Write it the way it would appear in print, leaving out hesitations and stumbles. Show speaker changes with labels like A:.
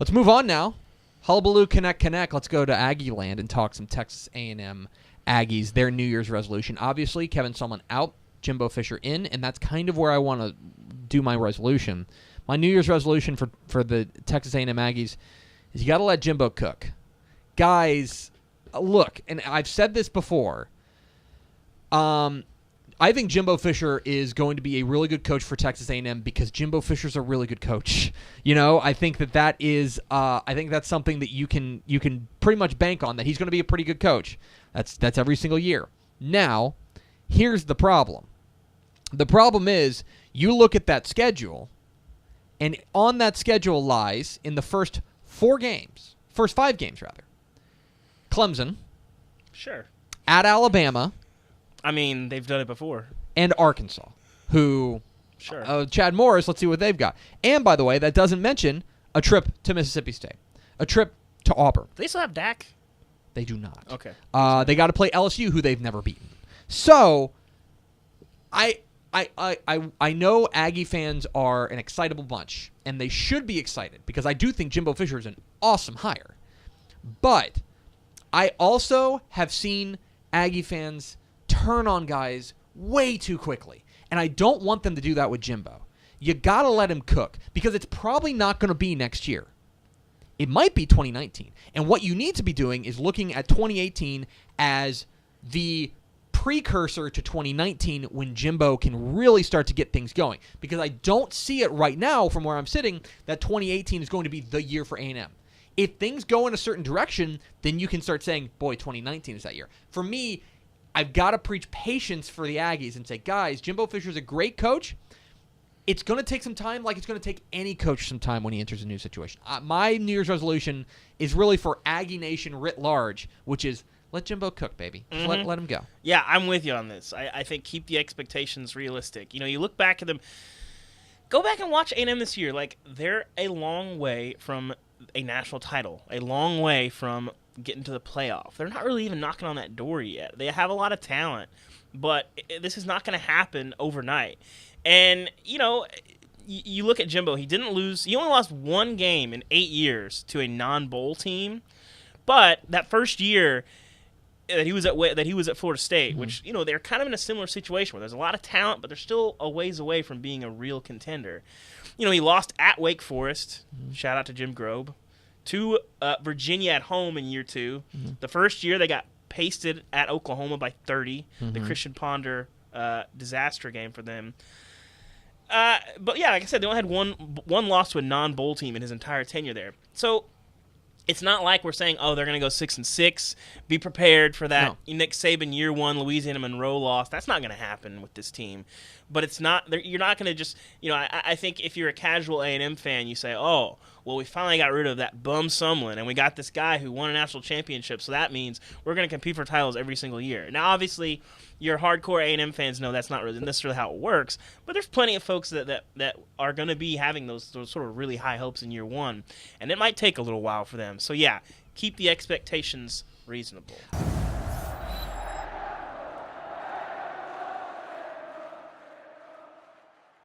A: Let's move on now. Hullabaloo, connect. Let's go to Aggie land and talk some Texas A&M Aggies, their New Year's resolution. Obviously, Kevin Sumlin out, Jimbo Fisher in, and that's kind of where I want to do my resolution. My New Year's resolution for the Texas A&M Aggies is you got to let Jimbo cook. Guys, look, and I've said this before, I think Jimbo Fisher is going to be a really good coach for Texas A&M because Jimbo Fisher's a really good coach. I think that is I think that's something that you can pretty much bank on, that he's going to be a pretty good coach. That's every single year. Now, here's the problem. The problem is you look at that schedule, and on that schedule lies in the first 5 games, Clemson.
B: Sure.
A: At Alabama.
B: I mean, they've done it before.
A: And Arkansas, who,
B: sure.
A: Chad Morris, let's see what they've got. And, by the way, that doesn't mention a trip to Mississippi State, a trip to Auburn.
B: Do they still have Dak?
A: They do not.
B: Okay.
A: They got to play LSU, who they've never beaten. So, I know Aggie fans are an excitable bunch, and they should be excited because I do think Jimbo Fisher is an awesome hire. But I also have seen Aggie fans turn on guys way too quickly, and I don't want them to do that with Jimbo. You got to let him cook because it's probably not going to be next year. It might be 2019. And what you need to be doing is looking at 2018 as the precursor to 2019 when Jimbo can really start to get things going. Because I don't see it right now from where I'm sitting that 2018 is going to be the year for A&M. If things go in a certain direction, then you can start saying, boy, 2019 is that year. For me, I've got to preach patience for the Aggies and say, guys, Jimbo Fisher's a great coach. It's going to take some time, like it's going to take any coach some time when he enters a new situation. My New Year's resolution is really for Aggie Nation writ large, which is let Jimbo cook, baby. Just let him go.
B: Yeah, I'm with you on this. I think keep the expectations realistic. You look back at them. Go back and watch A&M this year. Like, they're a long way from a national title, a long way from getting to the playoff. They're not really even knocking on that door yet. They have a lot of talent, but this is not going to happen overnight. And, you look at Jimbo. He didn't lose. He only lost one game in 8 years to a non-bowl team. But that first year that he was at Florida State, which, they're kind of in a similar situation where there's a lot of talent, but they're still a ways away from being a real contender. He lost at Wake Forest. Shout out to Jim Grobe. To Virginia at home in year 2. The first year they got pasted at Oklahoma by 30. The Christian Ponder disaster game for them. But yeah, like I said, they only had one loss to a non-bowl team in his entire tenure there. So it's not like we're saying, they're going to go 6-6. Be prepared for that. No. Nick Saban year 1 Louisiana Monroe loss. That's not going to happen with this team. But it's not. You're not going to just. I think if you're a casual A&M fan, you say, well, we finally got rid of that bum Sumlin, and we got this guy who won a national championship. So that means we're going to compete for titles every single year. Now, obviously, your hardcore A&M fans know that's not really necessarily how it works. But there's plenty of folks that are going to be having those sort of really high hopes in year 1, and it might take a little while for them. So yeah, keep the expectations reasonable.